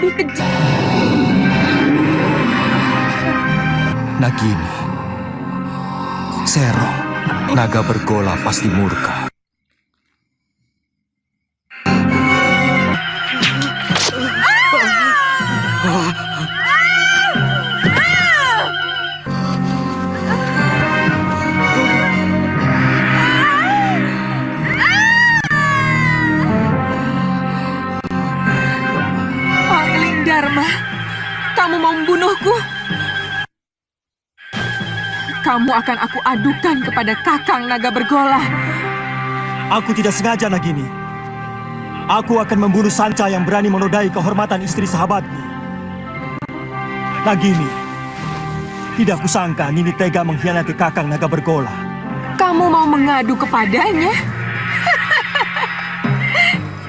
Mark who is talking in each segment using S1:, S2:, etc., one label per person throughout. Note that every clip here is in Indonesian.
S1: lebih keji.
S2: Nagini, Serong, naga bergola pasti murka.
S1: Angling Dharma, kamu mau membunuhku? Kamu akan aku adukan kepada Kakang Naga Bergola.
S2: Aku tidak sengaja, Nagini. Aku akan membunuh Sanca yang berani menodai kehormatan istri sahabatku. Nagini, tidak kusangka Nini tega mengkhianati Kakang Naga Bergola.
S1: Kamu mau mengadu kepadanya?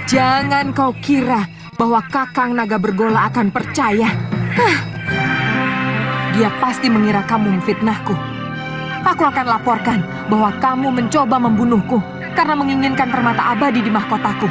S1: Jangan kau kira bahwa Kakang Naga Bergola akan percaya. Dia pasti mengira kamu memfitnahku. Aku akan laporkan bahwa kamu mencoba membunuhku karena menginginkan permata abadi di mahkotaku.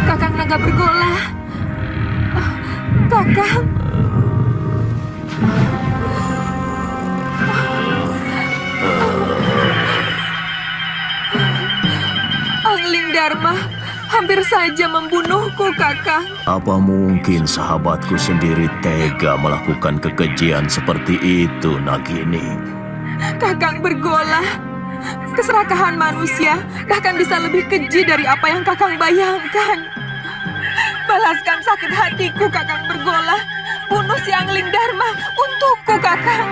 S1: Kakang Naga Bergola. Kakang. Angling Dharma hampir saja membunuhku, Kakang.
S3: Apa mungkin sahabatku sendiri tega melakukan kekejian seperti itu, Nagini?
S1: Kakang Bergola, keserakahan manusia bahkan bisa lebih keji dari apa yang Kakang bayangkan. Balaskan sakit hatiku, Kakang Bergola. Bunuh si Angling Dharma untukku, Kakang.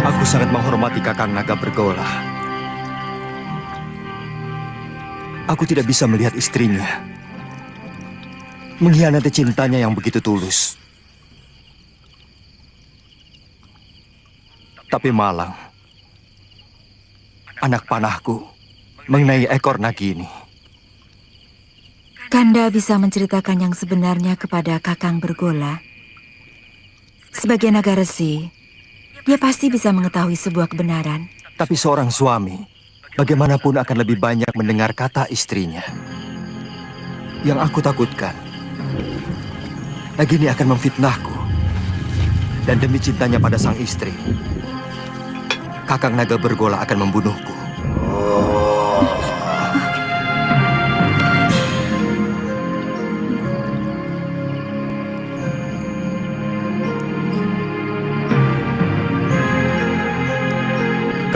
S2: Aku sangat menghormati Kakang Naga Bergola. Aku tidak bisa melihat istrinya mengkhianati cintanya yang begitu tulus. Tapi Malang, anak panahku, mengenai ekor Nagini.
S4: Kanda bisa menceritakan yang sebenarnya kepada Kakang Bergola. Sebagai naga resi, dia pasti bisa mengetahui sebuah kebenaran.
S2: Tapi seorang suami, bagaimanapun akan lebih banyak mendengar kata istrinya. Yang aku takutkan, Nagini akan memfitnahku. Dan demi cintanya pada sang istri, Kakang Naga Bergola akan membunuhku.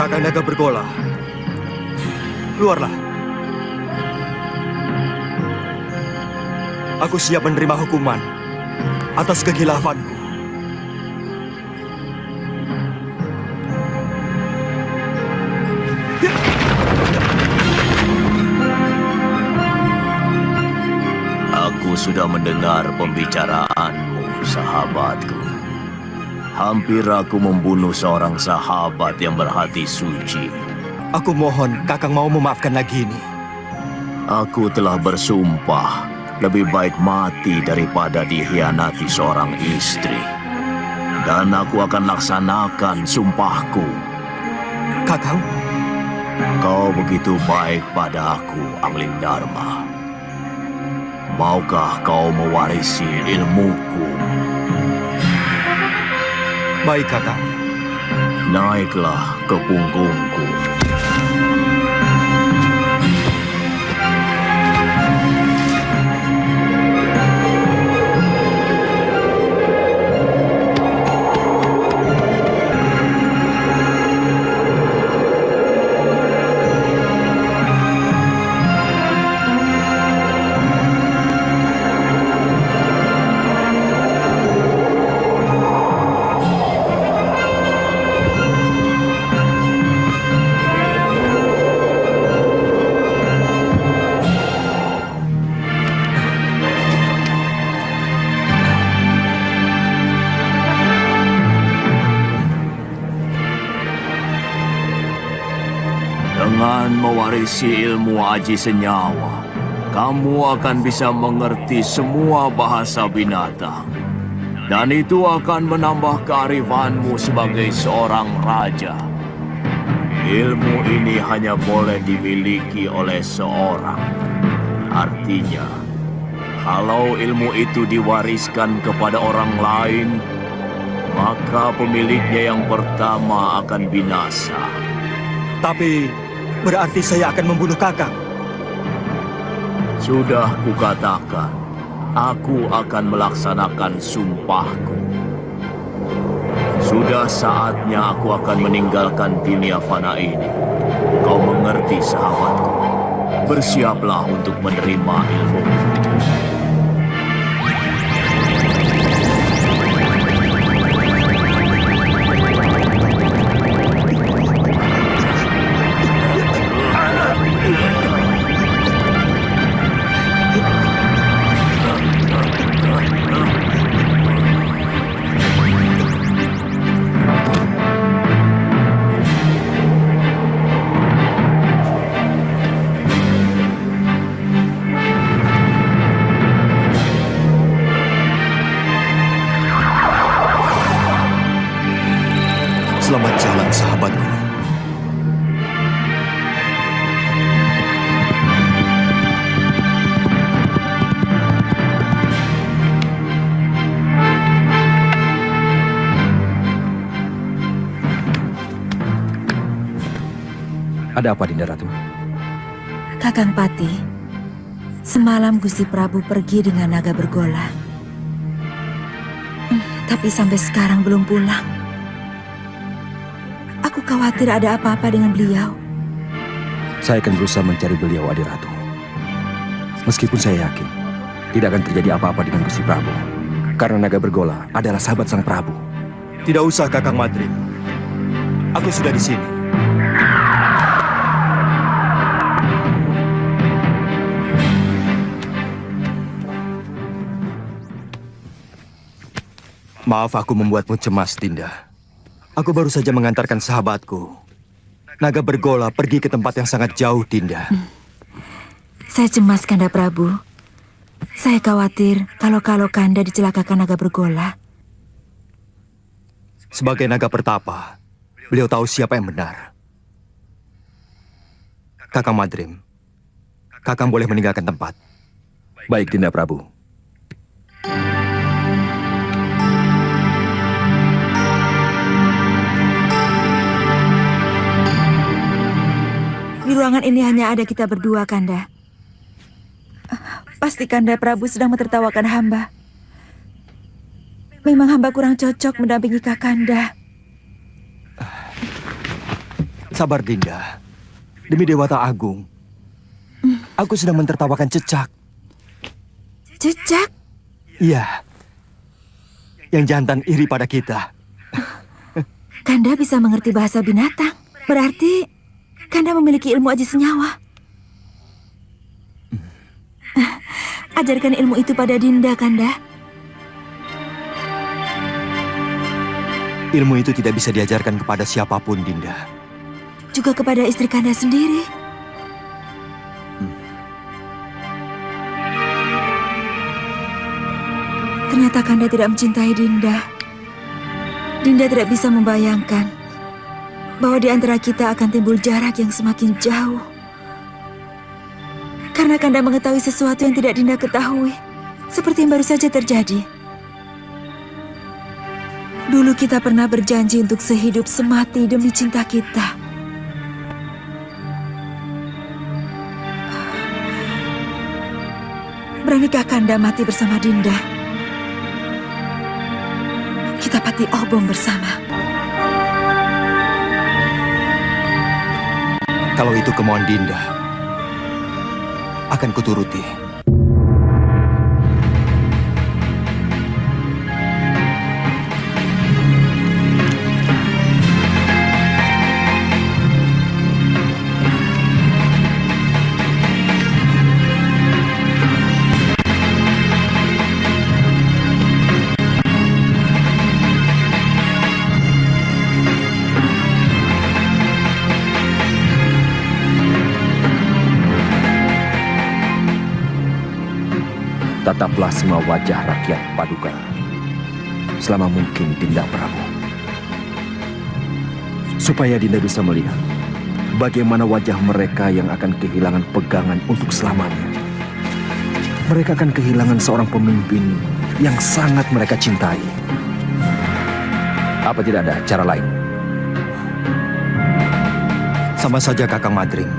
S2: Kakang Naga Bergola, keluarlah. Aku siap menerima hukuman atas kekhilaafanku.
S3: Aku sudah mendengar pembicaraanmu, sahabatku. Hampir aku membunuh seorang sahabat yang berhati suci.
S2: Aku mohon Kakang mau memaafkan Nagini.
S3: Aku telah bersumpah lebih baik mati daripada dikhianati seorang istri. Dan aku akan laksanakan sumpahku.
S2: Kakang,
S3: Kau begitu baik pada aku, Angling Dharma. Maukah kau mewarisi ilmuku?
S2: baik Kakang.
S3: Naiklah ke punggungku. mewarisi ilmu aji senyawa, kamu akan bisa mengerti semua bahasa binatang. Dan itu akan menambah kearifanmu sebagai seorang raja. Ilmu ini hanya boleh dimiliki oleh seorang. Artinya, kalau ilmu itu diwariskan kepada orang lain, maka pemiliknya yang pertama akan binasa.
S2: Tapi berarti saya akan membunuh Kakang.
S3: Sudah kukatakan, aku akan melaksanakan sumpahku. Sudah saatnya aku akan meninggalkan dunia fana ini. Kau mengerti, sahabatku? Bersiaplah untuk menerima ilmu.
S2: Selamat jalan, sahabatku.
S5: Ada apa, Dinda Ratu?
S4: Kakang Pati, semalam Gusti Prabu pergi dengan naga bergola. Tapi sampai sekarang belum pulang. Aku khawatir ada apa-apa dengan beliau.
S5: Saya akan berusaha mencari beliau, Adi Ratu. Meskipun saya yakin tidak akan terjadi apa-apa dengan Gusti Prabu, karena naga bergola adalah sahabat sang Prabu.
S2: Tidak usah, Kakang Madrim. Aku sudah di sini. Maaf aku membuatmu cemas, Dinda. Aku baru saja mengantarkan sahabatku, naga bergola, pergi ke tempat yang sangat jauh, Dinda.
S4: Saya cemas, Kanda Prabu. Saya khawatir kalau Kanda dicelakakan naga bergola.
S2: Sebagai naga pertapa, beliau tahu siapa yang benar. Kakang Madrim, Kakang boleh meninggalkan tempat.
S5: Baik, Dinda Prabu.
S4: Di ruangan ini hanya ada kita berdua, Kanda. Pasti Kanda Prabu sedang mentertawakan hamba. Memang hamba kurang cocok mendampingi Kakanda.
S2: Sabar, Dinda. Demi Dewata Agung, aku sedang mentertawakan Cecak.
S4: Cecak?
S2: Iya, yang jantan iri pada kita.
S4: Kanda bisa mengerti bahasa binatang. Berarti Kanda memiliki ilmu aji senyawa. Ajarkan ilmu itu pada Dinda, Kanda.
S2: Ilmu itu tidak bisa diajarkan kepada siapapun, Dinda.
S4: Juga kepada istri Kanda sendiri. Ternyata Kanda tidak mencintai Dinda. Dinda tidak bisa membayangkan bahwa di antara kita akan timbul jarak yang semakin jauh. Karena Kanda mengetahui sesuatu yang tidak Dinda ketahui, seperti yang baru saja terjadi. Dulu kita pernah berjanji untuk sehidup semati demi cinta kita. Beranikah Kanda mati bersama Dinda? Kita pati obong bersama.
S2: Kalau itu kemauan Dinda, akan kuturuti.
S5: Tataplah semua wajah rakyat Paduka selama mungkin, Dinda Prabu. Supaya Dinda bisa melihat bagaimana wajah mereka yang akan kehilangan pegangan untuk selamanya. Mereka akan kehilangan seorang pemimpin yang sangat mereka cintai. Apa tidak ada cara lain?
S2: Sama saja Kakang Madring.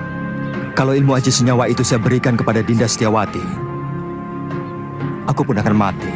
S2: Kalau ilmu aji senyawa itu saya berikan kepada Dinda Setiawati, aku pun akan mati.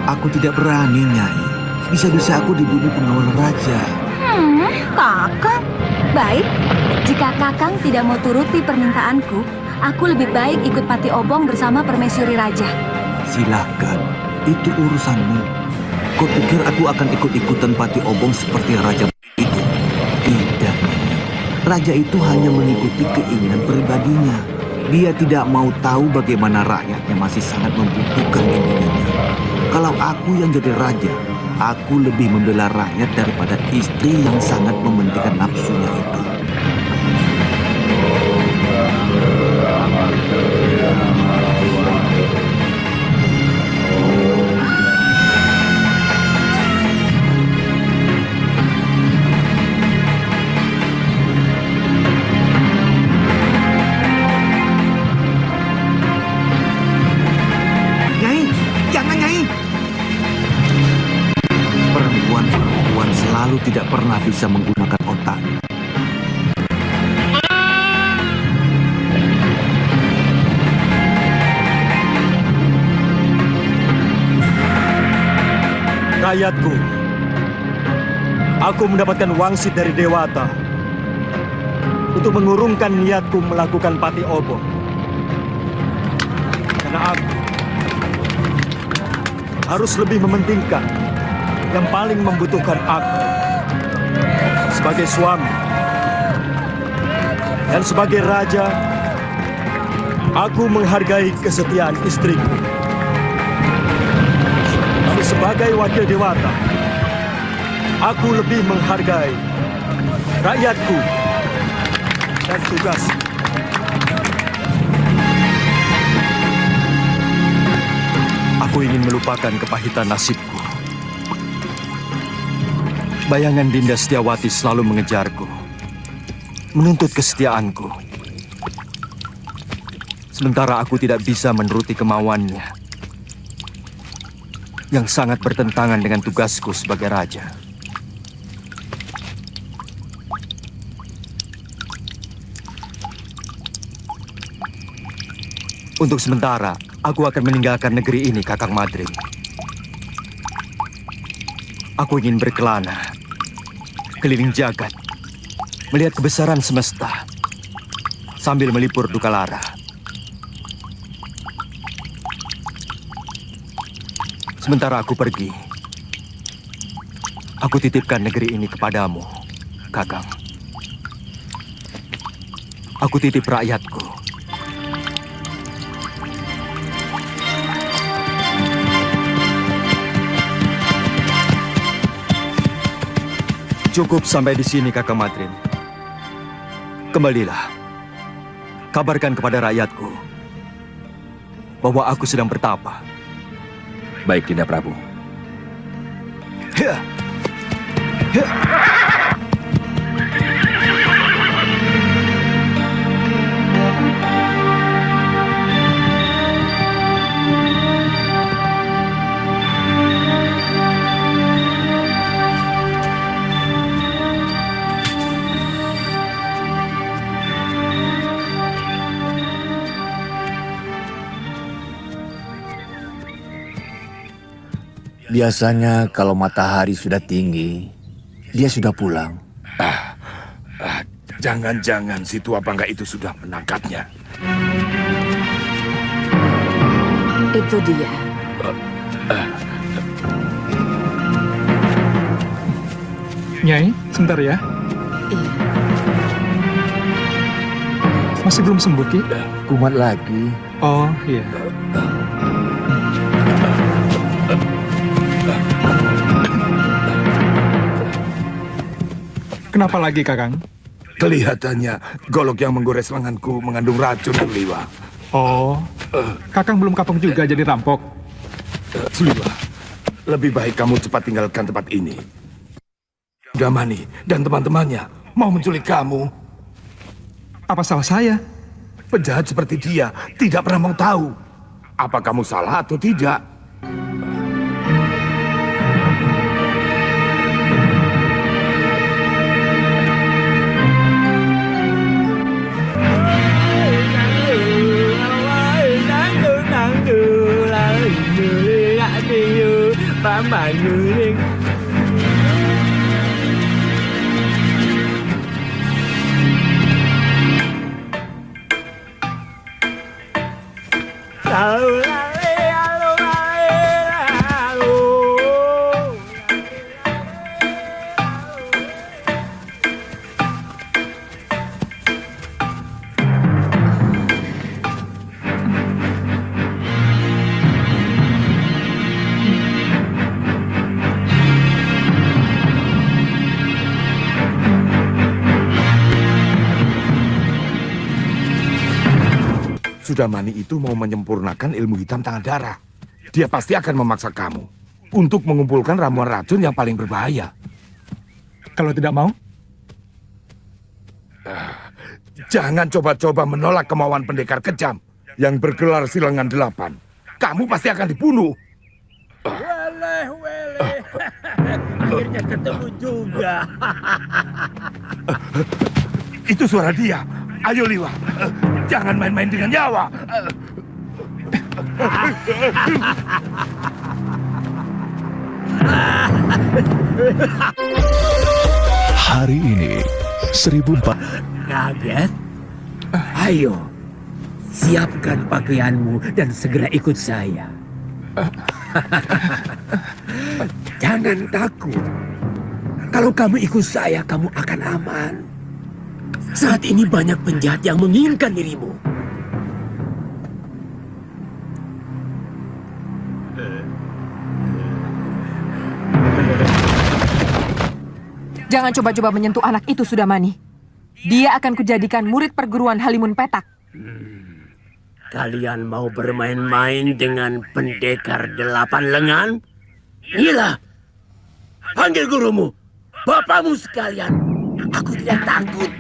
S6: Aku tidak berani, Nyai. Bisa-bisa aku dibunuh pengawal raja.
S7: Kakang. Baik, jika Kakang tidak mau turuti permintaanku, aku lebih baik ikut Pati Obong bersama Permaisuri Raja.
S6: Silakan, itu urusanmu. Kau pikir aku akan ikut-ikutan Pati Obong seperti raja itu? Tidak, Nyai. Raja itu hanya mengikuti keinginan pribadinya. Dia tidak mau tahu bagaimana rakyatnya masih sangat membutuhkan bimbingannya. Kalau aku yang jadi raja, aku lebih membela rakyat daripada istri yang sangat mementingkan nafsunya itu. Nyai, jangan Nyai! Perempuan-perempuan selalu tidak pernah bisa menggunakan otaknya.
S2: Rakyatku, aku mendapatkan wangsit dari Dewata untuk mengurungkan niatku melakukan Pati Obong. Karena aku harus lebih mementingkan yang paling membutuhkan aku sebagai suami dan sebagai raja. Aku menghargai kesetiaan istriku. Tapi sebagai wakil Dewata, aku lebih menghargai rakyatku dan tugasku. Aku ingin melupakan kepahitan nasibku. Bayangan Dinda Setiawati selalu mengejarku, menuntut kesetiaanku. Sementara aku tidak bisa menuruti kemauannya, yang sangat bertentangan dengan tugasku sebagai raja. Untuk sementara, aku akan meninggalkan negeri ini, Kakang Madring. Aku ingin berkelana, keliling jagat, melihat kebesaran semesta, sambil melipur duka lara. Sementara aku pergi, aku titipkan negeri ini kepadamu, Kakang. Aku titip rakyatku. Cukup sampai di sini, Kakang Madrin. Kembalilah. Kabarkan kepada rakyatku bahwa aku sedang bertapa.
S5: Baik, Dinda Prabu.
S2: Hia! Hia!
S6: Biasanya kalau matahari sudah tinggi, dia sudah pulang.
S8: Jangan-jangan si tua bangga itu sudah menangkapnya.
S1: Itu dia.
S9: Nyai, sebentar ya.
S1: Iya.
S9: Masih belum sembuh, Ki?
S6: Kumat lagi.
S9: Oh, iya. Kenapa lagi, Kakang?
S8: Kelihatannya golok yang menggores lenganku mengandung racun, Suliwa.
S9: Oh, Kakang belum kapok juga jadi rampok.
S8: Suliwa, lebih baik kamu cepat tinggalkan tempat ini. Damani dan teman-temannya mau menculik kamu.
S9: Apa salah saya?
S8: Penjahat seperti dia tidak pernah mau tahu apa kamu salah atau tidak. Sudamani itu mau menyempurnakan ilmu hitam tangan darah. Dia pasti akan memaksa kamu untuk mengumpulkan ramuan racun yang paling berbahaya.
S9: Kalau tidak mau?
S8: Jangan coba-coba menolak kemauan pendekar kejam yang bergelar Silangan 8. Kamu pasti akan dibunuh.
S3: Akhirnya ketemu juga.
S8: Itu suara dia. Ayo Liwa, jangan main-main dengan nyawa.
S10: Hari ini 1004.
S11: Kaget? Ayo, siapkan pakaianmu dan segera ikut saya. Jangan takut. Kalau kamu ikut saya, kamu akan aman. Saat ini banyak penjahat yang menginginkan dirimu.
S1: Jangan coba-coba menyentuh anak itu, Sudamani. Dia akan kujadikan murid perguruan Halimun Petak.
S11: Kalian mau bermain-main dengan pendekar 8 lengan? Inilah, panggil gurumu, bapakmu sekalian. Aku tidak takut.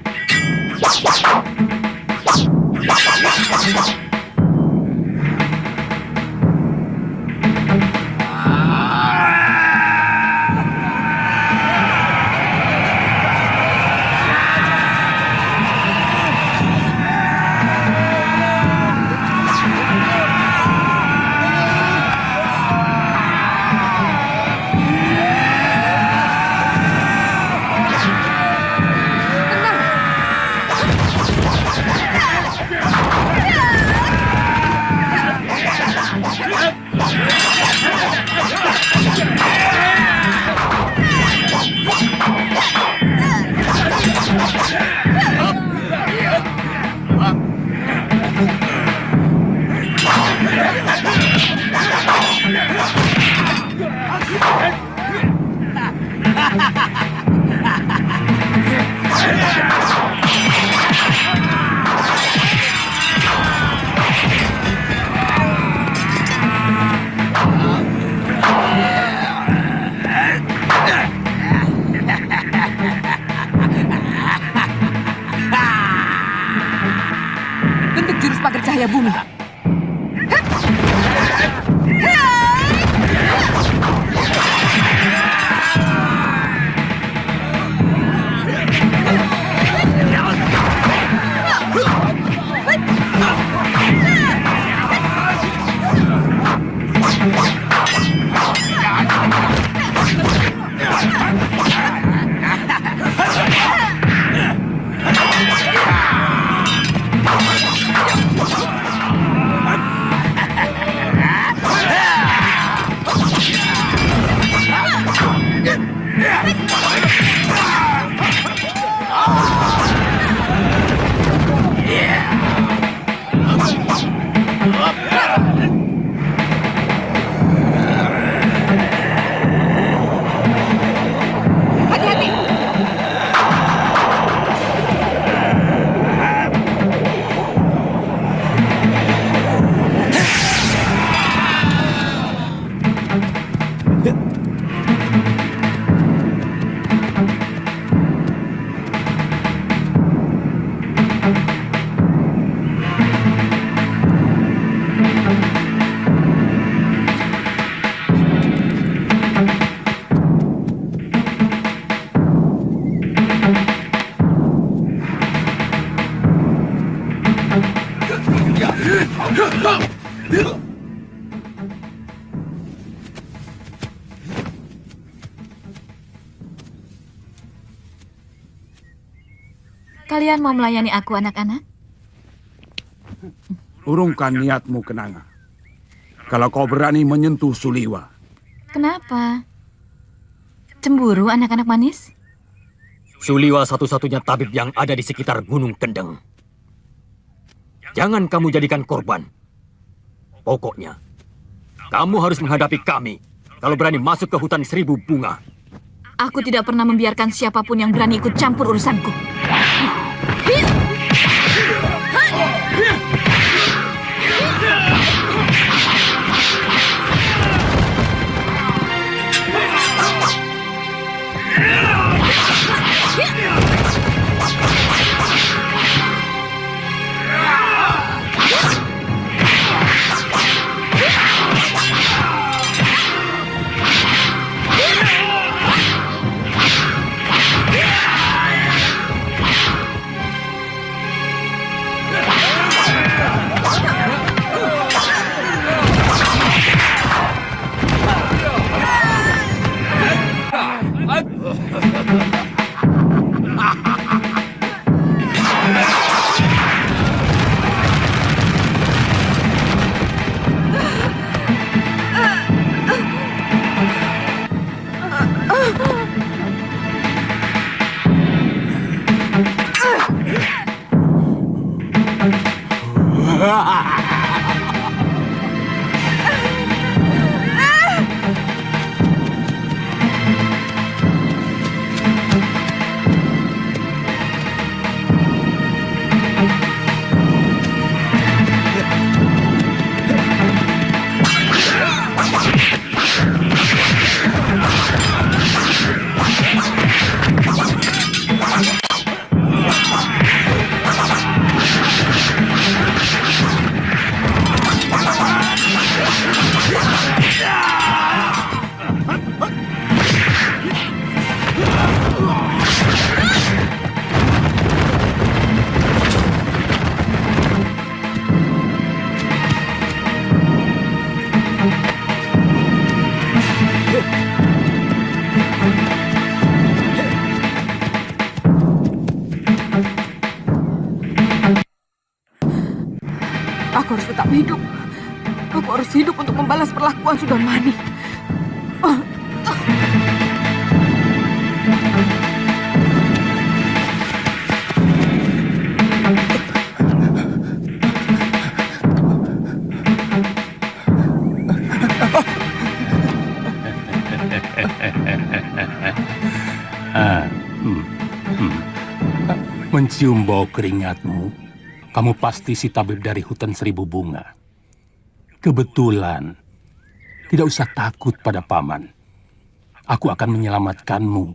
S1: Bentuk jurus pagar cahaya bumi.
S7: Kalian mau melayani aku, anak-anak?
S8: Urungkan niatmu, Kenanga. Kalau kau berani menyentuh Suliwa,
S7: Kenapa? Cemburu, anak-anak manis?
S2: Suliwa satu-satunya tabib yang ada di sekitar Gunung Kendeng. Jangan kamu jadikan korban. Pokoknya, kamu harus menghadapi kami kalau berani masuk ke hutan 1000 bunga.
S7: Aku tidak pernah membiarkan siapapun yang berani ikut campur urusanku.
S1: Aku harus tetap hidup. Aku harus hidup untuk membalas perlakuan Sudamani.
S11: Mencium bau keringatmu, kamu pasti si tabib dari hutan 1000 bunga. Kebetulan, tidak usah takut pada paman. Aku akan menyelamatkanmu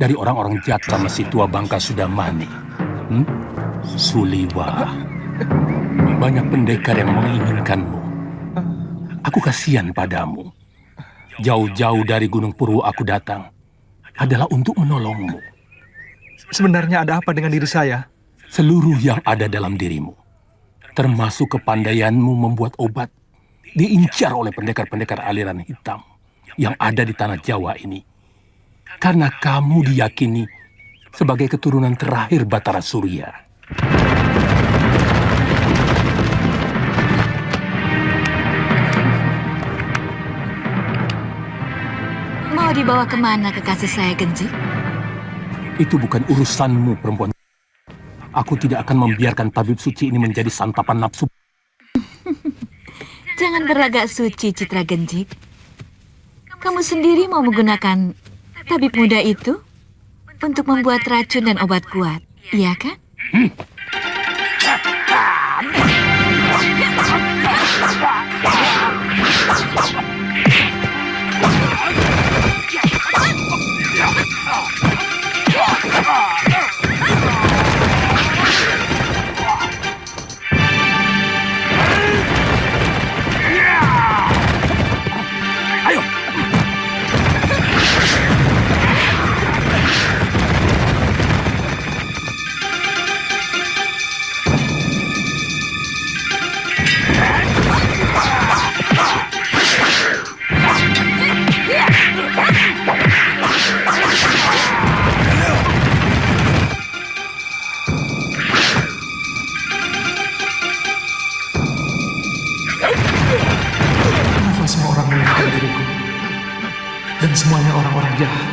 S11: dari orang-orang jahat sama si tua bangka Sudamani. Suliwa, banyak pendekar yang menginginkanmu. Aku kasihan padamu. Jauh-jauh dari Gunung Purwo aku datang adalah untuk menolongmu.
S9: Sebenarnya ada apa dengan diri saya?
S11: Seluruh yang ada dalam dirimu, termasuk kepandaianmu membuat obat, diincar oleh pendekar-pendekar aliran hitam yang ada di tanah Jawa ini. Karena kamu diyakini sebagai keturunan terakhir Batara Surya.
S7: Mau dibawa kemana kekasih saya, Genji?
S11: Itu bukan urusanmu, perempuan. Aku tidak akan membiarkan tabib suci ini menjadi santapan nafsu.
S7: Jangan berlagak suci, Citra Genji. Kamu sendiri mau menggunakan tabib muda itu untuk membuat racun dan obat kuat, iya kan?
S9: semuanya orang-orang jahat.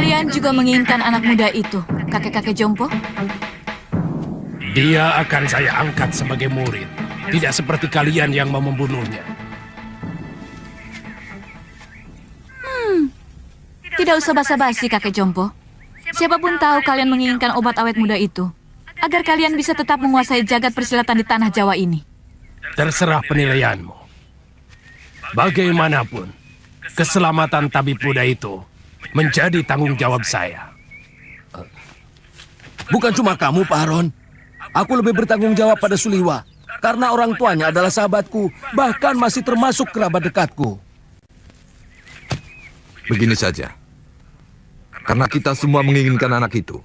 S7: Kalian juga menginginkan anak muda itu, kakek-kakek jompo?
S11: Dia akan saya angkat sebagai murid. Tidak seperti kalian yang mau membunuhnya.
S7: Tidak usah basa-basi, kakek jompo. Siapapun tahu kalian menginginkan obat awet muda itu, agar kalian bisa tetap menguasai jagat persilatan di tanah Jawa ini.
S11: Terserah penilaianmu. Bagaimanapun, keselamatan tabib muda itu menjadi tanggung jawab saya.
S6: Bukan cuma kamu, Pak Aron. Aku lebih bertanggung jawab pada Suliwa. Karena orang tuanya adalah sahabatku, bahkan masih termasuk kerabat dekatku.
S12: Begini saja. Karena kita semua menginginkan anak itu,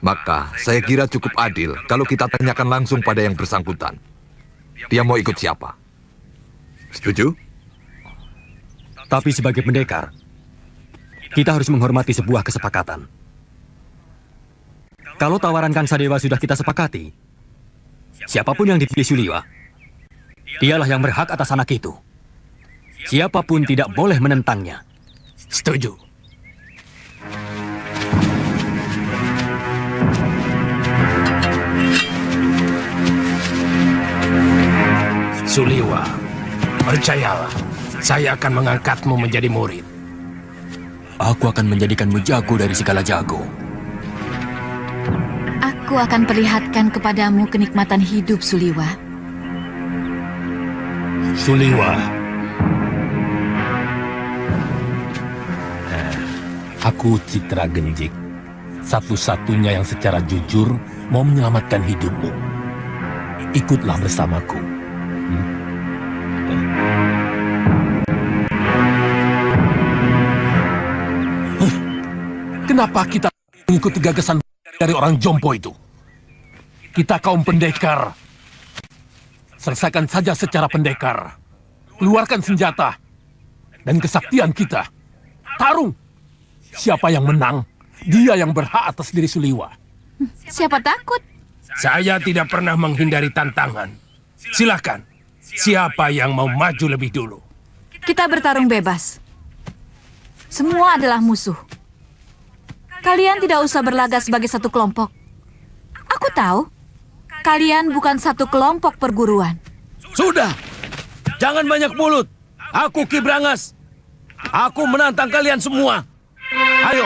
S12: maka saya kira cukup adil kalau kita tanyakan langsung pada yang bersangkutan. Dia mau ikut siapa? Setuju?
S2: Tapi sebagai pendekar, kita harus menghormati sebuah kesepakatan. Kalau tawaran Kang Sadewa sudah kita sepakati, siapapun yang dipilih Suliwa, dialah yang berhak atas anak itu. Siapapun tidak boleh menentangnya.
S11: Setuju. Suliwa, percayalah, saya akan mengangkatmu menjadi murid.
S2: Aku akan menjadikanmu jago dari segala jago.
S7: Aku akan perlihatkan kepadamu kenikmatan hidup, Suliwa.
S11: Suliwa. Aku Citra Genjik, satu-satunya yang secara jujur mau menyelamatkan hidupmu. Ikutlah bersamaku. Kenapa kita mengikuti gagasan dari orang jompo itu? Kita kaum pendekar. Selesaikan saja secara pendekar. Keluarkan senjata dan kesaktian kita. Tarung. Siapa yang menang, dia yang berhak atas diri Suliwa.
S7: Siapa takut?
S11: Saya tidak pernah menghindari tantangan. Silakan. Siapa yang mau maju lebih dulu?
S7: Kita bertarung bebas. Semua adalah musuh. Kalian tidak usah berlagak sebagai satu kelompok. Aku tahu, kalian bukan satu kelompok perguruan.
S6: Sudah, jangan banyak mulut. Aku Ki Brangas. Aku menantang kalian semua. Ayo.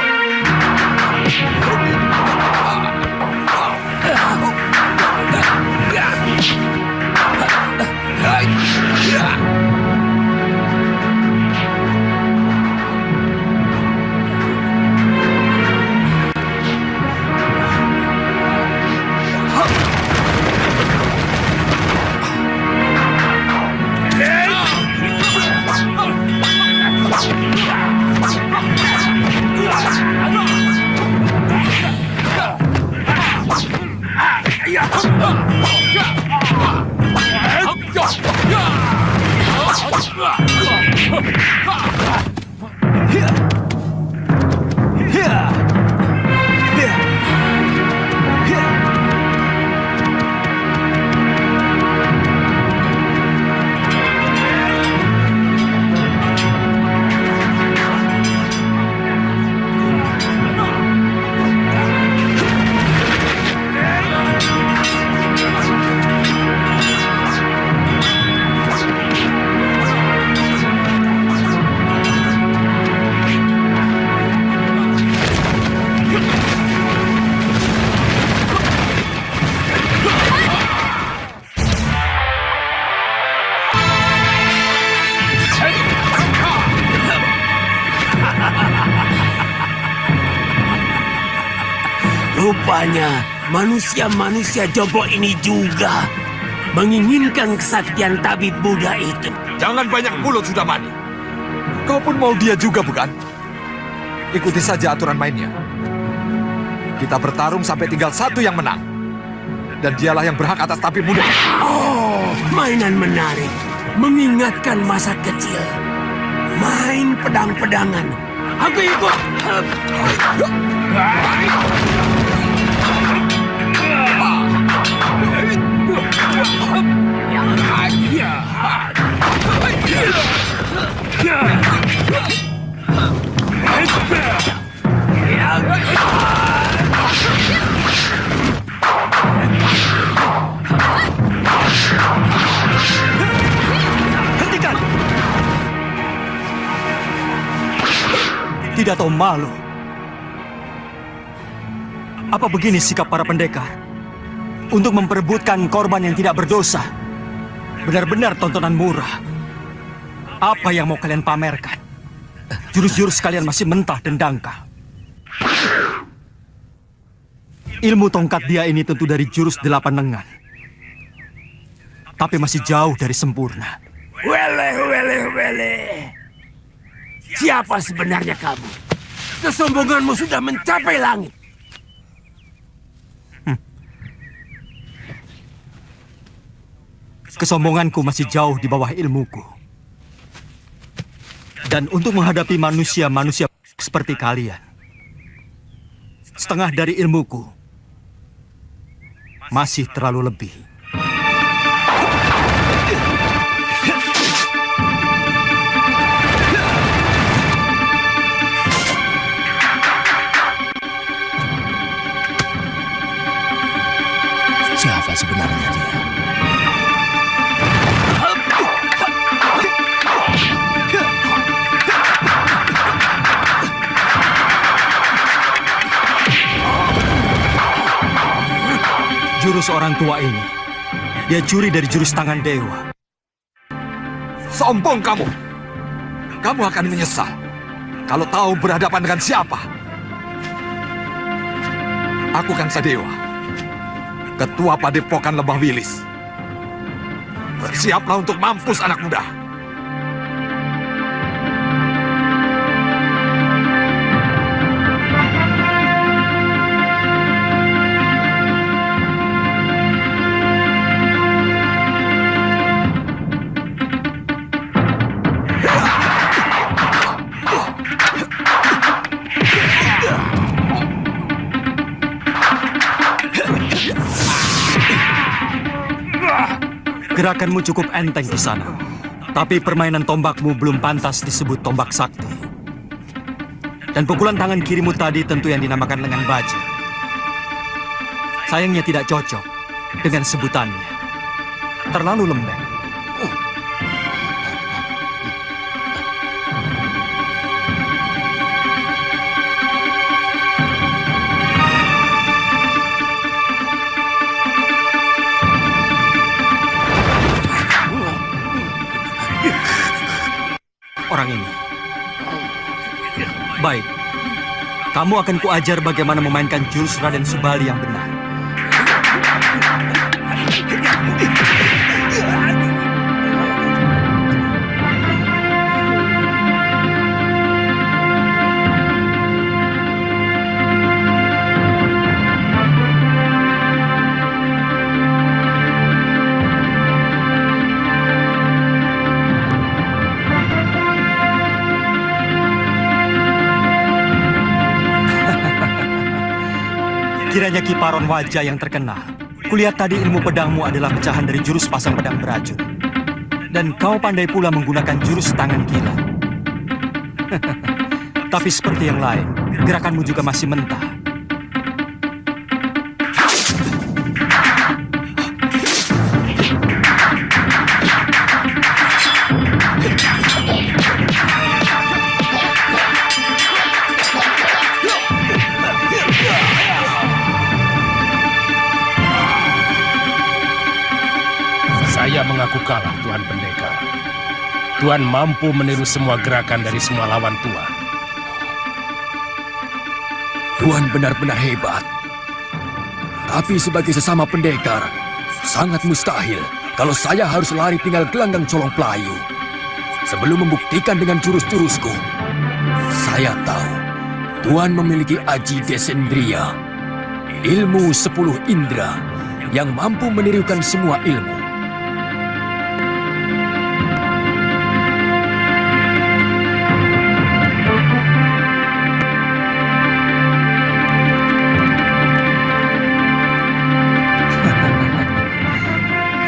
S3: Rupanya manusia-manusia jompo ini juga menginginkan kesaktian tabib Buddha itu.
S12: Jangan banyak mulut, sudah Mani. Kau pun mau dia juga, bukan? Ikuti saja aturan mainnya. Kita bertarung sampai tinggal satu yang menang. Dan dialah yang berhak atas tampil muda.
S8: Oh, mainan menarik. Mengingatkan masa kecil. Main pedang-pedangan. Aku ikut.
S2: Hentikan! Tidak tahu malu. Apa begini sikap para pendekar? Untuk memperebutkan korban yang tidak berdosa. Benar-benar tontonan murah. Apa yang mau kalian pamerkan? Jurus-jurus kalian masih mentah dan dangkal. Ilmu tongkat dia ini tentu dari jurus 8 lengan. Tapi masih jauh dari sempurna.
S8: Wele. Siapa sebenarnya kamu? Kesombonganmu sudah mencapai langit.
S2: Kesombonganku masih jauh di bawah ilmuku. Dan untuk menghadapi manusia-manusia seperti kalian, setengah dari ilmuku masih terlalu lebih.
S8: Siapa sebenarnya dia?
S2: Jurus orang tua ini, dia curi dari jurus tangan dewa.
S12: Sombong kamu. Kamu akan menyesal kalau tahu berhadapan dengan siapa. Aku Kangsa Dewa, Ketua Padepokan Lembah Wilis. Bersiaplah untuk mampus anak muda.
S2: Gerakanmu cukup enteng di sana. Tapi permainan tombakmu belum pantas disebut tombak sakti. Dan pukulan tangan kirimu tadi tentu yang dinamakan lengan baja. Sayangnya tidak cocok dengan sebutannya. Terlalu lembek. Orang ini. Baik. Kamu akan kuajar bagaimana memainkan jurus Raden Subali yang benar. Kiranya Kiparon wajah yang terkenal. Kulihat tadi ilmu pedangmu adalah pecahan dari jurus pasang pedang beracun. Dan kau pandai pula menggunakan jurus tangan gila. Tapi seperti yang lain, gerakanmu juga masih mentah.
S11: Saya mengaku kalah, Tuan Pendekar. Tuan mampu meniru semua gerakan dari semua lawan Tuan.
S2: Tuan benar-benar hebat. Tapi sebagai sesama pendekar, sangat mustahil kalau saya harus lari tinggal gelanggang colong pelayu. Sebelum membuktikan dengan jurus-jurusku, saya tahu Tuan memiliki Aji Desendria
S13: Ilmu 10 indera yang mampu menirukan semua ilmu.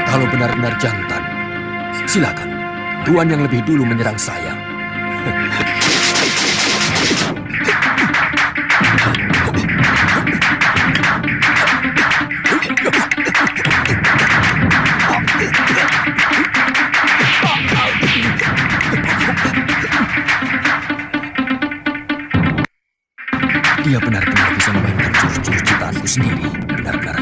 S13: Kalau benar-benar jantan, silakan. Tuan yang lebih dulu menyerang saya. Dia benar-benar bisa memainkan jurus-jurus ciptaanku sendiri. Benar-benar.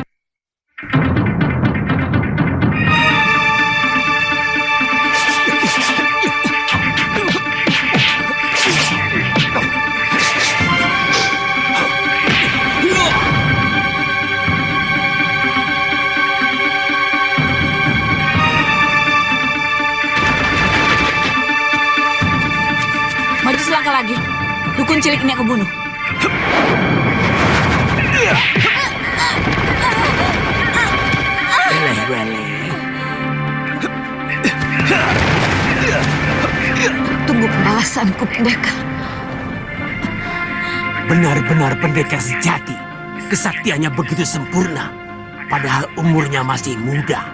S7: Maju selangkah lagi. Dukun cilik ini aku bunuh. Tunggu pembalasanku, pendekar.
S13: Benar-benar pendekar sejati. Kesaktiannya begitu sempurna. Padahal umurnya masih muda.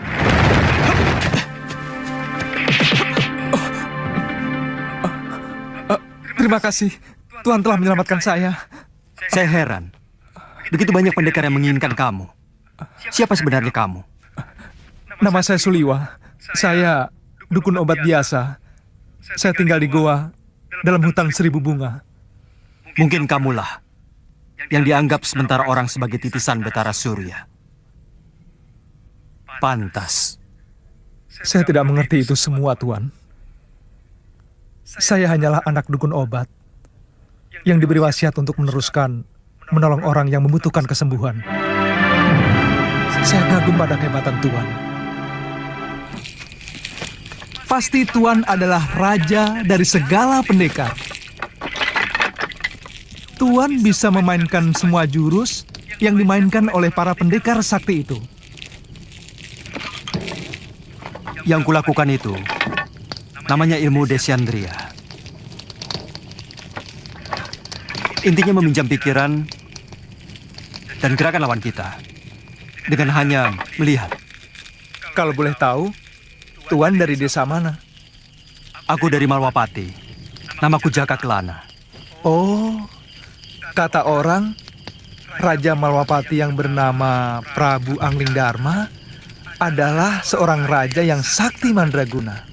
S9: Terima kasih. Tuhan telah menyelamatkan saya.
S2: Saya heran. Begitu banyak pendekar yang menginginkan kamu. Siapa sebenarnya kamu?
S9: Nama saya Suliwa. Saya dukun obat biasa. Saya tinggal di goa dalam hutan 1000 bunga.
S2: Mungkin kamulah yang dianggap sementara orang sebagai titisan Betara Surya. Pantas.
S9: Saya tidak mengerti itu semua, Tuan. Saya hanyalah anak dukun obat yang diberi wasiat untuk menolong orang yang membutuhkan kesembuhan. Saya kagum pada kehebatan Tuan. Pasti Tuan adalah raja dari segala pendekar. Tuan bisa memainkan semua jurus yang dimainkan oleh para pendekar sakti itu.
S2: Yang kulakukan itu namanya ilmu Desyandria. Intinya meminjam pikiran dan gerakan lawan kita dengan hanya melihat.
S9: Kalau boleh tahu, Tuan dari desa mana?
S2: Aku dari Malwapati. Namaku Jaka Kelana.
S9: Oh, kata orang, Raja Malwapati yang bernama Prabu Angling Dharma adalah seorang raja yang sakti mandraguna.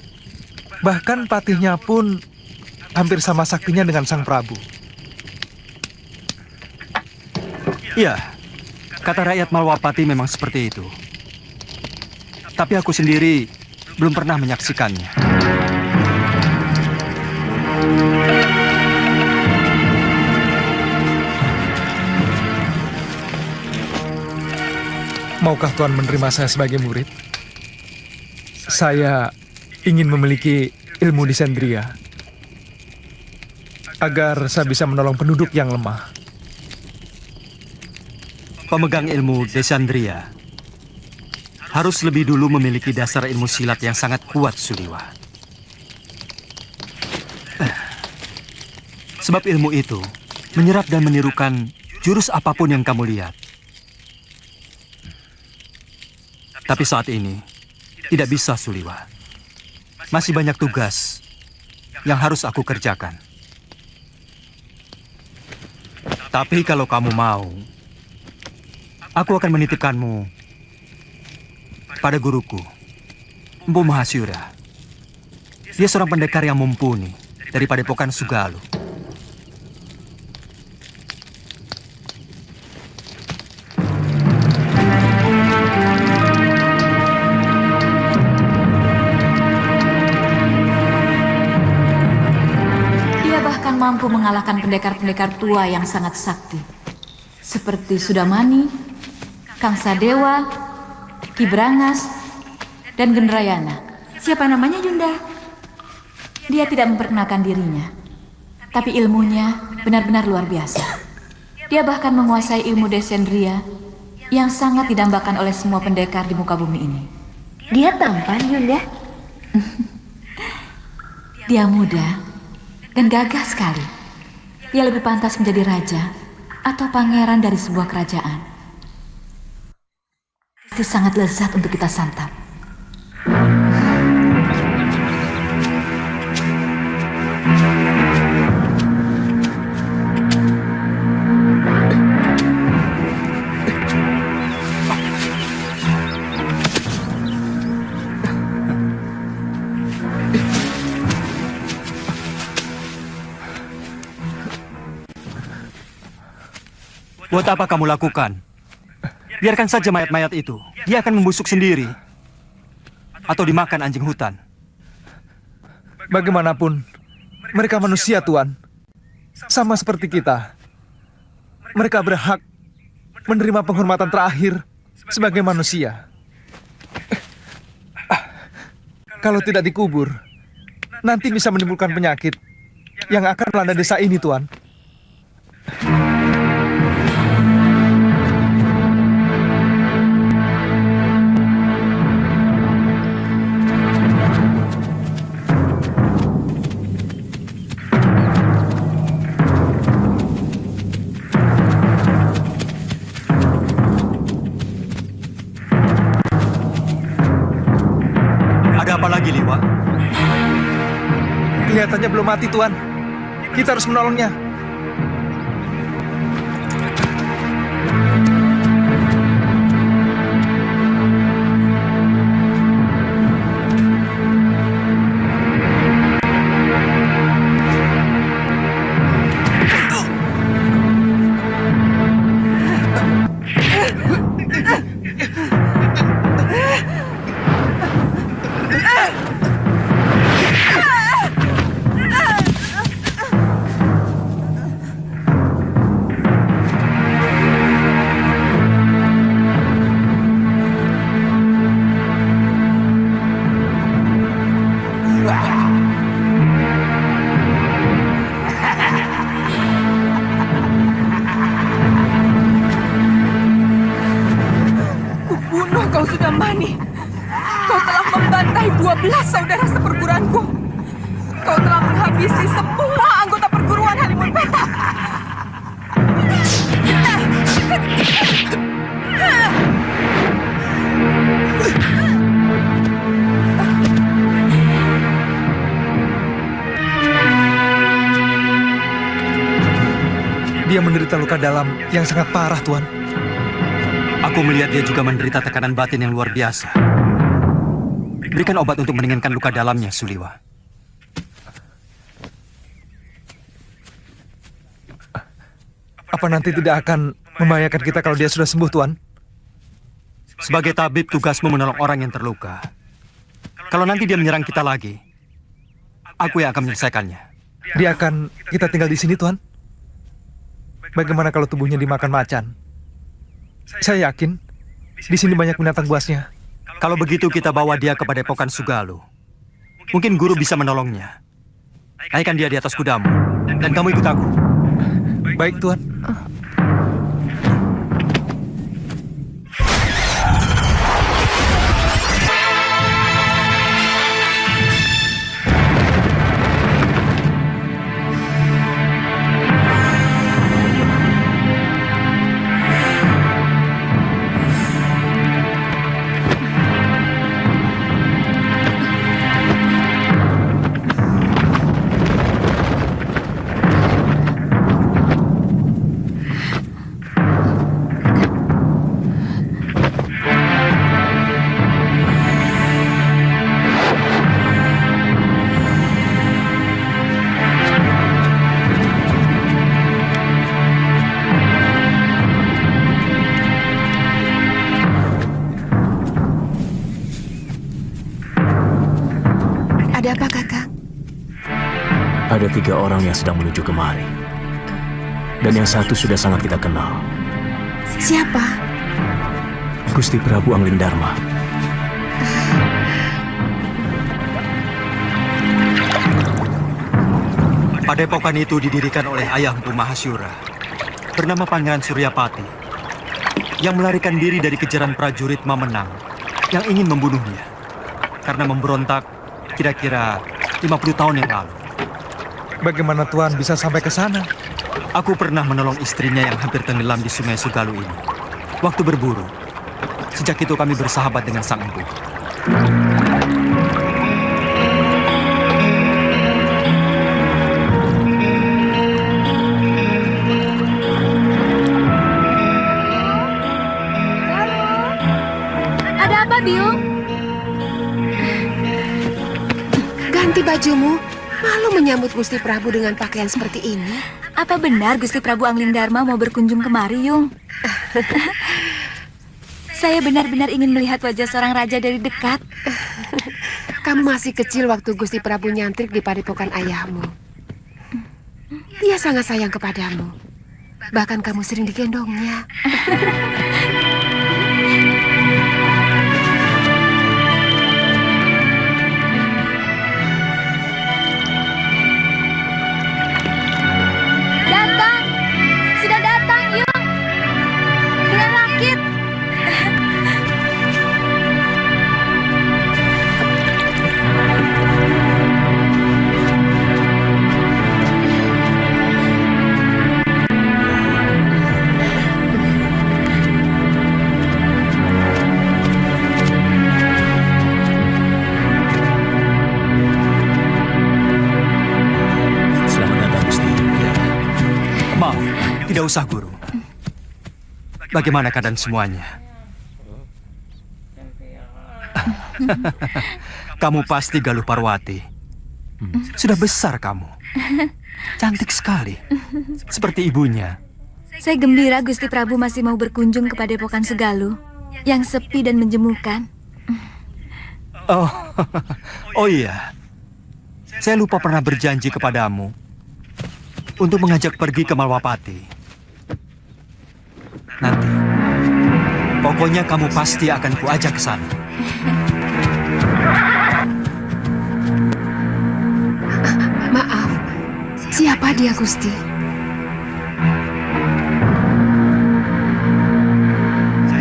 S9: Bahkan patihnya pun hampir sama saktinya dengan sang Prabu.
S2: Iya, kata rakyat Malwapati memang seperti itu. Tapi aku sendiri belum pernah menyaksikannya.
S9: Maukah Tuan menerima saya sebagai murid? Saya ingin memiliki ilmu Desyandria agar saya bisa menolong penduduk yang lemah.
S2: Pemegang ilmu Desyandria harus lebih dulu memiliki dasar ilmu silat yang sangat kuat, Suliwa. Sebab ilmu itu menyerap dan menirukan jurus apapun yang kamu lihat. Tapi saat ini tidak bisa, Suliwa. Masih banyak tugas yang harus aku kerjakan. Tapi kalau kamu mau, aku akan menitipkanmu pada guruku, Empu Mahasyura. Dia seorang pendekar yang mumpuni dari Padepokan Sugalu.
S7: Dia bahkan mampu mengalahkan pendekar-pendekar tua yang sangat sakti. Seperti Sudamani, Kang Sadewa, Ki Brangas, dan Gendrayana.
S4: Siapa namanya, Yunda?
S7: Dia tidak memperkenalkan dirinya, tapi ilmunya benar-benar luar biasa. Dia bahkan menguasai ilmu Desyandria yang sangat didambakan oleh semua pendekar di muka bumi ini.
S4: Dia tampan, Yunda.
S7: Dia muda dan gagah sekali. Dia lebih pantas menjadi raja atau pangeran dari sebuah kerajaan. Itu sangat lezat untuk kita santap.
S2: Buat apa kamu lakukan? Biarkan saja mayat-mayat itu. Dia akan membusuk sendiri. Atau dimakan anjing hutan.
S9: Bagaimanapun, mereka manusia, Tuan. Sama seperti kita. Mereka berhak menerima penghormatan terakhir sebagai manusia. Kalau tidak dikubur, nanti bisa menimbulkan penyakit yang akan melanda desa ini, Tuan.
S2: Ada apa lagi, Liwa?
S9: Kelihatannya belum mati, Tuan. Kita harus menolongnya.
S1: Kubunuh kau sudah mani. Kau telah membantai 12 saudara seperguruanku. Kau telah menghabisi semua anggota perguruan Halimun Petak.
S9: Dia menderita luka dalam yang sangat parah, Tuan.
S2: Aku melihat dia juga menderita tekanan batin yang luar biasa. Berikan obat untuk meringankan luka dalamnya, Suliwa.
S9: Apa nanti tidak akan membahayakan kita kalau dia sudah sembuh, Tuan?
S2: Sebagai tabib, tugasmu menolong orang yang terluka. Kalau nanti dia menyerang kita lagi, aku yang akan menyelesaikannya.
S9: Dia akan kita tinggal di sini, Tuan? Bagaimana kalau tubuhnya dimakan macan? Saya yakin di sini banyak binatang buasnya.
S2: Kalau begitu kita bawa dia ke Padepokan Sugalu. Mungkin guru bisa menolongnya. Naikkan dia di atas kudamu, dan kamu ikut aku.
S9: Baik, Tuan.
S4: Ada apa, Kakak?
S3: Ada 3 orang yang sedang menuju kemari. Dan yang satu sudah sangat kita kenal.
S4: Siapa?
S3: Gusti Prabu Anglingdarma.
S2: Padepokan itu didirikan oleh ayahku Mahasyura, bernama Pangeran Suryapati. yang melarikan diri dari kejaran prajurit Mamenang yang ingin membunuhnya karena memberontak kira-kira 50 tahun yang lalu.
S9: Bagaimana Tuan bisa sampai ke sana?
S2: Aku pernah menolong istrinya yang hampir tenggelam di Sungai Sugalu ini waktu berburu. Sejak itu kami bersahabat dengan sang empu.
S7: Ada apa, Biung?
S1: Ganti bajumu. Malu menyambut Gusti Prabu dengan pakaian seperti ini.
S4: Apa benar Gusti Prabu Anglingdarma mau berkunjung kemari, Yung? Saya benar-benar ingin melihat wajah seorang raja dari dekat.
S1: Kamu masih kecil waktu Gusti Prabu nyantrik di padepokan ayahmu. Dia sangat sayang kepadamu. Bahkan kamu sering digendongnya.
S7: Datang! Sudah datang, Yung! Dengan rakit!
S3: Selamat datang, Gusti.
S2: Maaf, tidak usah, Guru. Bagaimana keadaan semuanya? Kamu pasti Galuh Parwati. Sudah besar kamu. Cantik sekali. Seperti ibunya.
S4: Saya gembira Gusti Prabu masih mau berkunjung ke Padepokan Sugalu yang sepi dan menjemukan.
S2: Oh, oh iya. Saya lupa pernah berjanji kepadamu untuk mengajak pergi ke Malwapati. Nanti, pokoknya kamu pasti akan kuajak ke sana.
S1: Maaf, siapa dia, Gusti?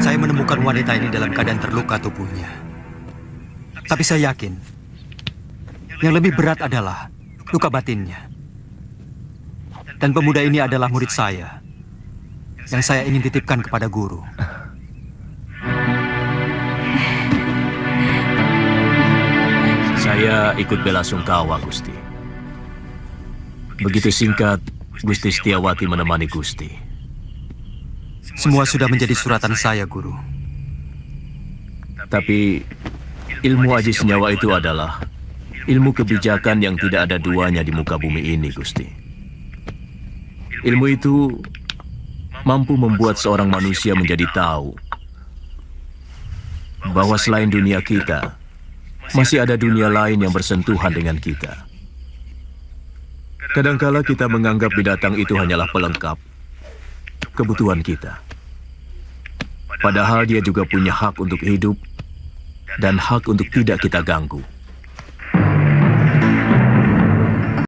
S2: Saya menemukan wanita ini dalam keadaan terluka tubuhnya. Tapi saya yakin, yang lebih berat adalah luka batinnya. Dan pemuda ini adalah murid saya, yang saya ingin titipkan kepada guru.
S3: Saya ikut bela sungkawa, Gusti. Begitu singkat, Gusti Setiawati menemani Gusti.
S2: Semua sudah menjadi suratan saya, Guru.
S3: Tapi ilmu aji senyawa itu adalah ilmu kebijakan yang tidak ada duanya di muka bumi ini, Gusti. Ilmu itu mampu membuat seorang manusia menjadi tahu bahwa selain dunia kita, masih ada dunia lain yang bersentuhan dengan kita. Kadangkala kita menganggap binatang itu hanyalah pelengkap kebutuhan kita. Padahal dia juga punya hak untuk hidup dan hak untuk tidak kita ganggu.